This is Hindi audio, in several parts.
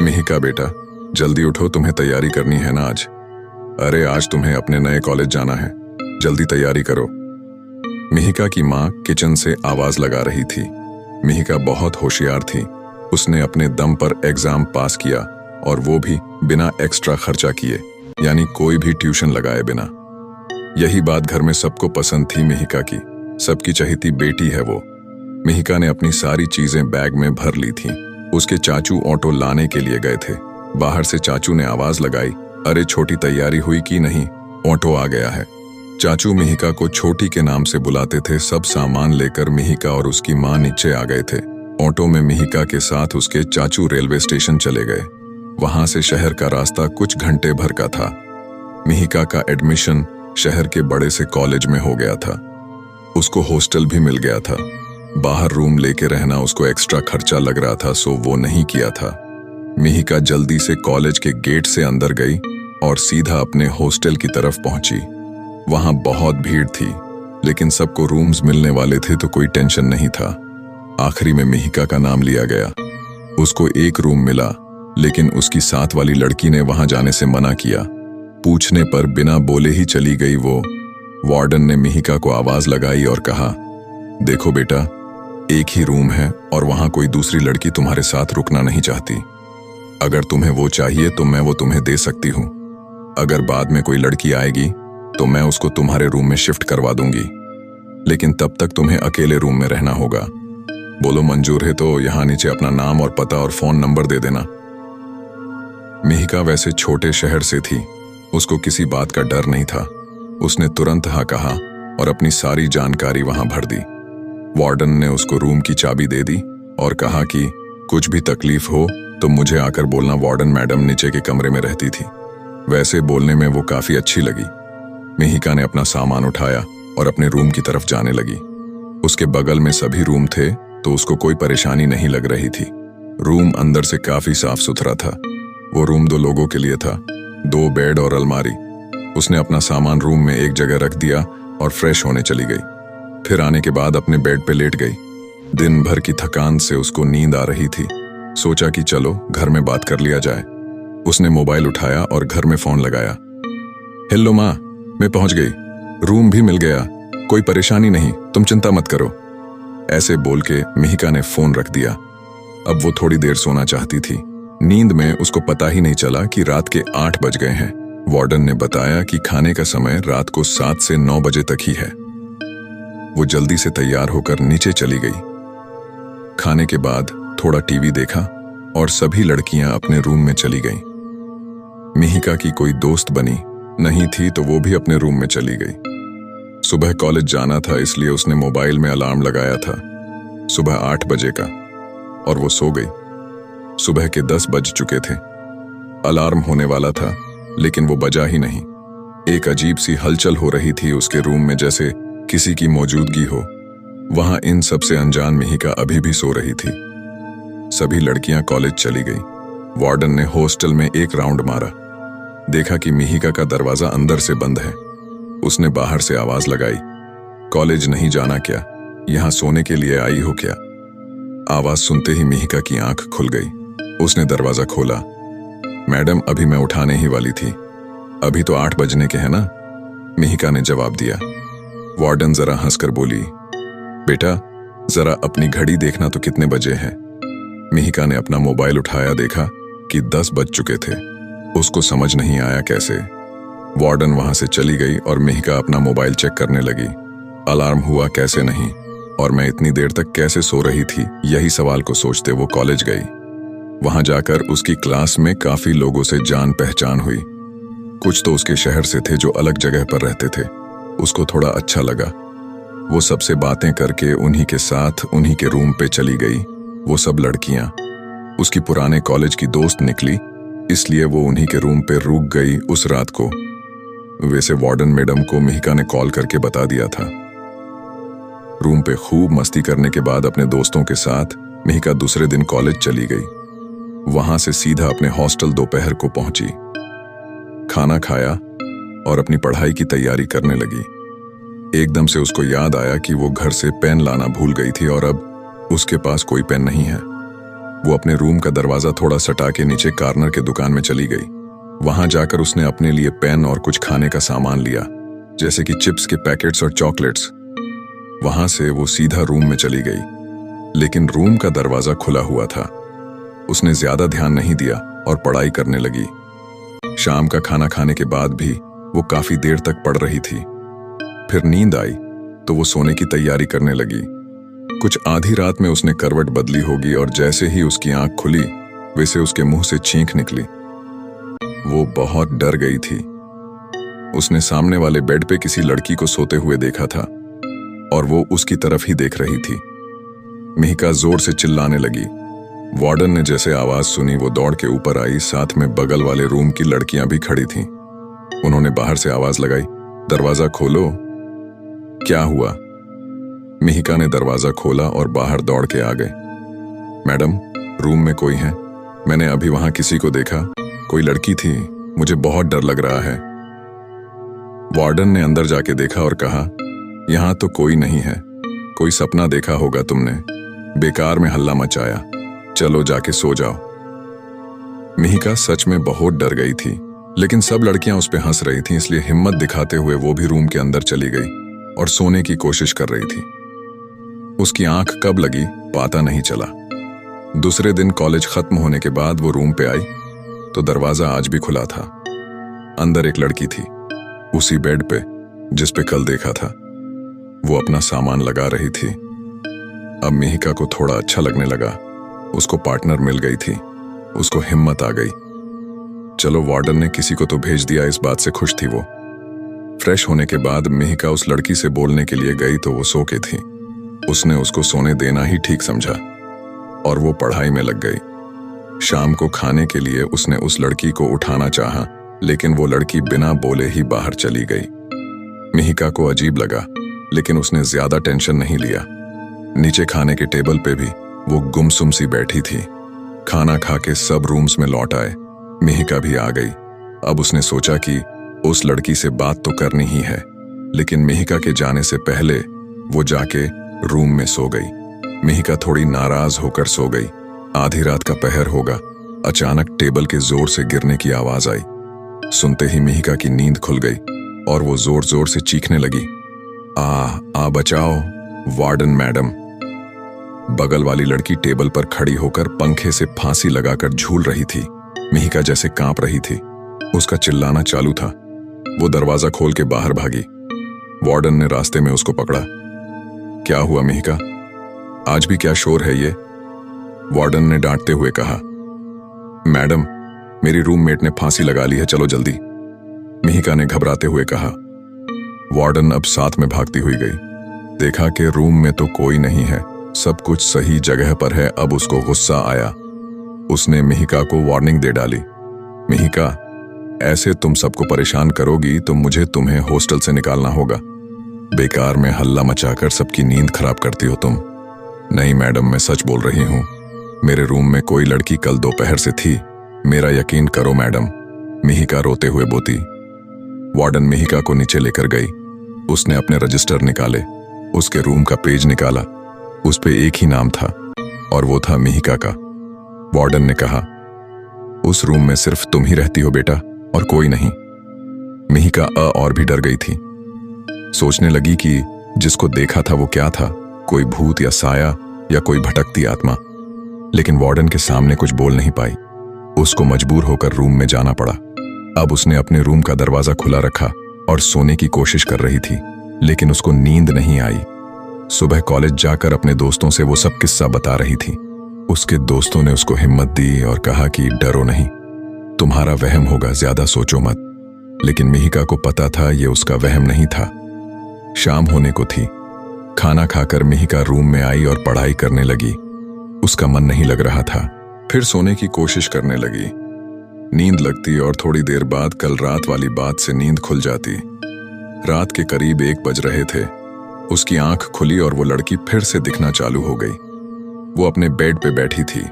मिहिका बेटा, जल्दी उठो, तुम्हें तैयारी करनी है ना आज। अरे आज तुम्हें अपने नए कॉलेज जाना है, जल्दी तैयारी करो। मिहिका की माँ किचन से आवाज लगा रही थी। मिहिका बहुत होशियार थी। उसने अपने दम पर एग्जाम पास किया और वो भी बिना एक्स्ट्रा खर्चा किए, यानी कोई भी ट्यूशन लगाए बिना। यही बात घर में सबको पसंद थी मिहिका की। सबकी चहेती बेटी है वो। मिहिका ने अपनी सारी चीजें बैग में भर ली थी। उसके चाचू ऑटो लाने के लिए गए थे। बाहर से चाचू ने आवाज लगाई, अरे छोटी तैयारी हुई कि नहीं, ऑटो आ गया है। चाचू मिहिका को छोटी के नाम से बुलाते थे। सब सामान लेकर मिहिका और उसकी माँ नीचे आ गए थे। ऑटो में मिहिका के साथ उसके चाचू रेलवे स्टेशन चले गए। वहां से शहर का रास्ता कुछ घंटे भर का था। मिहिका का एडमिशन शहर के बड़े से कॉलेज में हो गया था। उसको हॉस्टल भी मिल गया था। बाहर रूम लेके रहना उसको एक्स्ट्रा खर्चा लग रहा था, सो वो नहीं किया था। मिहिका जल्दी से कॉलेज के गेट से अंदर गई और सीधा अपने हॉस्टल की तरफ पहुंची। वहां बहुत भीड़ थी, लेकिन सबको रूम्स मिलने वाले थे तो कोई टेंशन नहीं था। आखिरी में मिहिका का नाम लिया गया। उसको एक रूम मिला, लेकिन उसकी साथ वाली लड़की ने वहां जाने से मना किया। पूछने पर बिना बोले ही चली गई वो। वार्डन ने मिहिका को आवाज लगाई और कहा, देखो बेटा, एक ही रूम है और वहां कोई दूसरी लड़की तुम्हारे साथ रुकना नहीं चाहती। अगर तुम्हें वो चाहिए तो मैं वो तुम्हें दे सकती हूँ। अगर बाद में कोई लड़की आएगी तो मैं उसको तुम्हारे रूम में शिफ्ट करवा दूंगी, लेकिन तब तक तुम्हें अकेले रूम में रहना होगा। बोलो मंजूर है तो यहाँ नीचे अपना नाम और पता और फोन नंबर दे देना। मिहिका वैसे छोटे शहर से थी, उसको किसी बात का डर नहीं था। उसने तुरंत हाँ कहा और अपनी सारी जानकारी वहां भर दी। वार्डन ने उसको रूम की चाबी दे दी और कहा कि कुछ भी तकलीफ हो तो मुझे आकर बोलना। वार्डन मैडम नीचे के कमरे में रहती थी। वैसे बोलने में वो काफी अच्छी लगी। मिहिका ने अपना सामान उठाया और अपने रूम की तरफ जाने लगी। उसके बगल में सभी रूम थे तो उसको कोई परेशानी नहीं लग रही थी। रूम अंदर से काफी साफ सुथरा था। वो रूम 2 लोगों के लिए था, 2 बेड और अलमारी। उसने अपना सामान रूम में एक जगह रख दिया और फ्रेश होने चली गई। फिर आने के बाद अपने बेड पे लेट गई। दिन भर की थकान से उसको नींद आ रही थी। सोचा कि चलो घर में बात कर लिया जाए। उसने मोबाइल उठाया और घर में फोन लगाया। हेलो माँ, मैं पहुंच गई, रूम भी मिल गया, कोई परेशानी नहीं, तुम चिंता मत करो। ऐसे बोल के मिहिका ने फोन रख दिया। अब वो थोड़ी देर सोना चाहती थी। नींद में उसको पता ही नहीं चला कि रात के 8 बज गए हैं। वार्डन ने बताया कि खाने का समय रात को 7 से 9 बजे तक ही है। वो जल्दी से तैयार होकर नीचे चली गई। खाने के बाद थोड़ा टीवी देखा और सभी लड़कियां अपने रूम में चली गईं। मिहिका की कोई दोस्त बनी नहीं थी तो वो भी अपने रूम में चली गई। सुबह कॉलेज जाना था, इसलिए उसने मोबाइल में अलार्म लगाया था सुबह 8 बजे का, और वो सो गई। सुबह के 10 बज चुके थे। अलार्म होने वाला था, लेकिन वो बजा ही नहीं। एक अजीब सी हलचल हो रही थी उसके रूम में, जैसे किसी की मौजूदगी हो। वहां इन सब से अनजान मिहिका अभी भी सो रही थी। सभी लड़कियां कॉलेज चली गई। वार्डन ने हॉस्टल में एक राउंड मारा। देखा कि मिहिका का दरवाजा अंदर से बंद है। उसने बाहर से आवाज लगाई, कॉलेज नहीं जाना क्या? यहां सोने के लिए आई हो क्या? आवाज सुनते ही मिहिका की आंख खुल गई। उसने दरवाजा खोला। मैडम, अभी मैं उठाने ही वाली थी। अभी तो 8 बजने के हैं ना? मिहिका ने जवाब दिया। वार्डन जरा हंसकर बोली, बेटा जरा अपनी घड़ी देखना तो कितने बजे हैं। मिहिका ने अपना मोबाइल उठाया, देखा कि 10 बज चुके थे। उसको समझ नहीं आया कैसे। वार्डन वहां से चली गई और मिहिका अपना मोबाइल चेक करने लगी। अलार्म हुआ कैसे नहीं, और मैं इतनी देर तक कैसे सो रही थी, यही सवाल को सोचते वो कॉलेज गई। वहां जाकर उसकी क्लास में काफी लोगों से जान पहचान हुई। कुछ तो उसके शहर से थे जो अलग जगह पर रहते थे। उसको थोड़ा अच्छा लगा। वो सबसे बातें करके उन्हीं के साथ उन्हीं के रूम पे चली गई। वो सब लड़कियां उसकी पुराने कॉलेज की दोस्त निकली, इसलिए वो उन्हीं के रूम पे रुक गई उस रात को। वैसे वार्डन मैडम को मिहिका ने कॉल करके बता दिया था। रूम पे खूब मस्ती करने के बाद अपने दोस्तों के साथ मिहिका दूसरे दिन कॉलेज चली गई। वहां से सीधा अपने हॉस्टल दोपहर को पहुंची। खाना खाया और अपनी पढ़ाई की तैयारी करने लगी। एकदम से उसको याद आया कि वो घर से पेन लाना भूल गई थी और अब उसके पास कोई पेन नहीं है। वो अपने रूम का दरवाजा थोड़ा सटा के नीचे कार्नर के दुकान में चली गई। वहां जाकर उसने अपने लिए पेन और कुछ खाने का सामान लिया, जैसे कि चिप्स के पैकेट्स और चॉकलेट्स। वहां से वो सीधा रूम में चली गई, लेकिन रूम का दरवाजा खुला हुआ था। उसने ज्यादा ध्यान नहीं दिया और पढ़ाई करने लगी। शाम का खाना खाने के बाद भी वो काफी देर तक पढ़ रही थी। फिर नींद आई तो वो सोने की तैयारी करने लगी। कुछ आधी रात में उसने करवट बदली होगी और जैसे ही उसकी आंख खुली वैसे उसके मुंह से छींक निकली। वो बहुत डर गई थी। उसने सामने वाले बेड पे किसी लड़की को सोते हुए देखा था और वो उसकी तरफ ही देख रही थी। मिहिका जोर से चिल्लाने लगी। वार्डन ने जैसे आवाज सुनी वो दौड़ के ऊपर आई। साथ में बगल वाले रूम की लड़कियां भी खड़ी थीं। उन्होंने बाहर से आवाज लगाई, दरवाजा खोलो। क्या हुआ? मिहिका ने दरवाजा खोला और बाहर दौड़ के आ गए। मैडम, रूम में कोई है? मैंने अभी वहां किसी को देखा, कोई लड़की थी, मुझे बहुत डर लग रहा है। वार्डन ने अंदर जाके देखा और कहा, यहां तो कोई नहीं है, कोई सपना देखा होगा तुमने, बेकार में हल्ला मचाया, चलो जाके सो जाओ। मिहिका सच में बहुत डर गई थी, लेकिन सब लड़कियां उस पर हंस रही थीं, इसलिए हिम्मत दिखाते हुए वो भी रूम के अंदर चली गई और सोने की कोशिश कर रही थी। उसकी आंख कब लगी पता नहीं चला। दूसरे दिन कॉलेज खत्म होने के बाद वो रूम पे आई तो दरवाजा आज भी खुला था। अंदर एक लड़की थी, उसी बेड पे जिस पे कल देखा था। वो अपना सामान लगा रही थी। अब मिहिका को थोड़ा अच्छा लगने लगा। उसको पार्टनर मिल गई थी। उसको हिम्मत आ गई। चलो, वार्डन ने किसी को तो भेज दिया, इस बात से खुश थी वो। फ्रेश होने के बाद मिहिका उस लड़की से बोलने के लिए गई तो वो सो के थी। उसने उसको सोने देना ही ठीक समझा और वो पढ़ाई में लग गई। शाम को खाने के लिए उसने उस लड़की को उठाना चाहा, लेकिन वो लड़की बिना बोले ही बाहर चली गई। मिहिका को अजीब लगा, लेकिन उसने ज्यादा टेंशन नहीं लिया। नीचे खाने के टेबल पे भी वो गुमसुम सी बैठी थी। खाना खा के सब रूम्स में लौट आए। मिहिका भी आ गई। अब उसने सोचा कि उस लड़की से बात तो करनी ही है, लेकिन मिहिका के जाने से पहले वो जाके रूम में सो गई। मिहिका थोड़ी नाराज होकर सो गई। आधी रात का पहर होगा। अचानक टेबल के जोर से गिरने की आवाज आई। सुनते ही मिहिका की नींद खुल गई और वो जोर जोर से चीखने लगी, आ बचाओ, वार्डन मैडम। बगल वाली लड़की टेबल पर खड़ी होकर पंखे से फांसी लगाकर झूल रही थी। मिहिका जैसे कांप रही थी। उसका चिल्लाना चालू था। वो दरवाजा खोल के बाहर भागी। वार्डन ने रास्ते में उसको पकड़ा। क्या हुआ मिहिका? आज भी क्या शोर है ये? वार्डन ने डांटते हुए कहा। मैडम, मेरी रूममेट ने फांसी लगा ली है, चलो जल्दी, मिहिका ने घबराते हुए कहा। वार्डन अब साथ में भागती हुई गई। देखा कि रूम में तो कोई नहीं है, सब कुछ सही जगह पर है। अब उसको गुस्सा आया। उसने मिहिका को वार्निंग दे डाली। मिहिका, ऐसे तुम सबको परेशान करोगी तो मुझे तुम्हें हॉस्टल से निकालना होगा। बेकार में हल्ला मचाकर सबकी नींद खराब करती हो तुम। नहीं मैडम, मैं सच बोल रही हूं। मेरे रूम में कोई लड़की कल दोपहर से थी, मेरा यकीन करो मैडम, मिहिका रोते हुए बोती। वार्डन मिहिका को नीचे लेकर गई। उसने अपने रजिस्टर निकाले, उसके रूम का पेज निकाला। उस पे एक ही नाम था और वो था मिहिका का। वार्डन ने कहा, उस रूम में सिर्फ तुम ही रहती हो बेटा, और कोई नहीं। मिहिका और भी डर गई थी। सोचने लगी कि जिसको देखा था वो क्या था, कोई भूत या साया या कोई भटकती आत्मा। लेकिन वार्डन के सामने कुछ बोल नहीं पाई। उसको मजबूर होकर रूम में जाना पड़ा। अब उसने अपने रूम का दरवाजा खुला रखा और सोने की कोशिश कर रही थी, लेकिन उसको नींद नहीं आई। सुबह कॉलेज जाकर अपने दोस्तों से वो सब किस्सा बता रही थी। उसके दोस्तों ने उसको हिम्मत दी और कहा कि डरो नहीं, तुम्हारा वहम होगा, ज्यादा सोचो मत। लेकिन मिहिका को पता था ये उसका वहम नहीं था। शाम होने को थी। खाना खाकर मिहिका रूम में आई और पढ़ाई करने लगी। उसका मन नहीं लग रहा था। फिर सोने की कोशिश करने लगी। नींद लगती और थोड़ी देर बाद कल रात वाली बात से नींद खुल जाती। रात के करीब 1 बज रहे थे। उसकी आंख खुली और वो लड़की फिर से दिखना चालू हो गई। वो अपने बेड पे बैठी थी।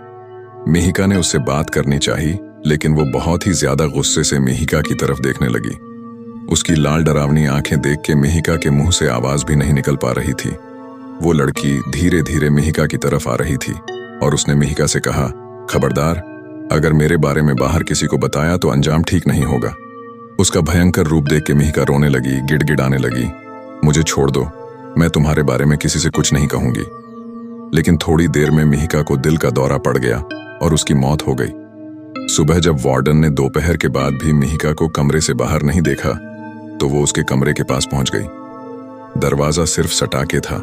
मिहिका ने उससे बात करनी चाहिए, लेकिन वो बहुत ही ज्यादा गुस्से से मिहिका की तरफ देखने लगी। उसकी लाल डरावनी आंखें देख के मिहिका के मुंह से आवाज भी नहीं निकल पा रही थी। वो लड़की धीरे धीरे मिहिका की तरफ आ रही थी और उसने मिहिका से कहा, खबरदार, अगर मेरे बारे में बाहर किसी को बताया तो अंजाम ठीक नहीं होगा। उसका भयंकर रूप देख के मिहिका रोने लगी, गिड़गिड़ाने लगी। मुझे छोड़ दो, मैं तुम्हारे बारे में किसी से कुछ नहीं कहूंगी। लेकिन थोड़ी देर में मिहिका को दिल का दौरा पड़ गया और उसकी मौत हो गई। सुबह जब वार्डन ने दोपहर के बाद भी मिहिका को कमरे से बाहर नहीं देखा तो वो उसके कमरे के पास पहुंच गई। दरवाजा सिर्फ सटा के था।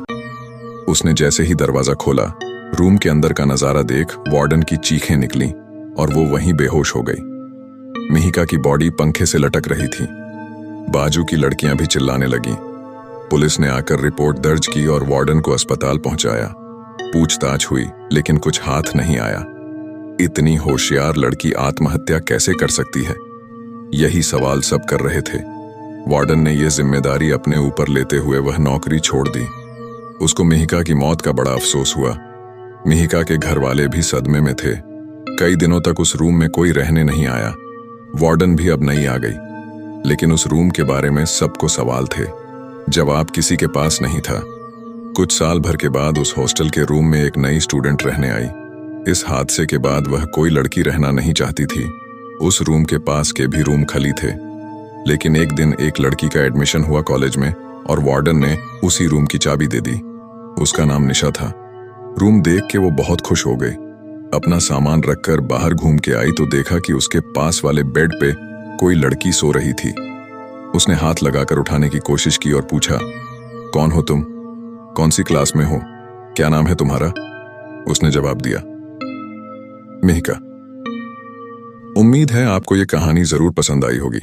उसने जैसे ही दरवाजा खोला, रूम के अंदर का नजारा देख वार्डन की चीखें निकली और वो वहीं बेहोश हो गई। मिहिका की बॉडी पंखे से लटक रही थी। बाजू की लड़कियां भी चिल्लाने लगीं। पुलिस ने आकर रिपोर्ट दर्ज की और वार्डन को अस्पताल पहुंचाया। पूछताछ हुई लेकिन कुछ हाथ नहीं आया। इतनी होशियार लड़की आत्महत्या कैसे कर सकती है? यही सवाल सब कर रहे थे। वार्डन ने यह जिम्मेदारी अपने ऊपर लेते हुए वह नौकरी छोड़ दी। उसको मिहिका की मौत का बड़ा अफसोस हुआ। मिहिका के घर वाले भी सदमे में थे। कई दिनों तक उस रूम में कोई रहने नहीं आया। वार्डन भी अब नहीं आ गई, लेकिन उस रूम के बारे में सबको सवाल थे। जवाब किसी के पास नहीं था। कुछ साल भर के बाद उस हॉस्टल के रूम में एक नई स्टूडेंट रहने आई। इस हादसे के बाद वह कोई लड़की रहना नहीं चाहती थी। उस रूम के पास के भी रूम खाली थे। लेकिन एक दिन एक लड़की का एडमिशन हुआ कॉलेज में और वार्डन ने उसी रूम की चाबी दे दी। उसका नाम निशा था। रूम देख के वो बहुत खुश हो गई। अपना सामान रखकर बाहर घूम के आई तो देखा कि उसके पास वाले बेड पे कोई लड़की सो रही थी। उसने हाथ लगाकर उठाने की कोशिश की और पूछा, कौन हो तुम? कौन सी क्लास में हो? क्या नाम है तुम्हारा? उसने जवाब दिया, मिहिका। उम्मीद है आपको ये कहानी जरूर पसंद आई होगी।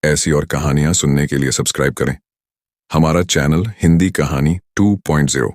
ऐसी और कहानियां सुनने के लिए सब्सक्राइब करें हमारा चैनल हिंदी कहानी 2.0।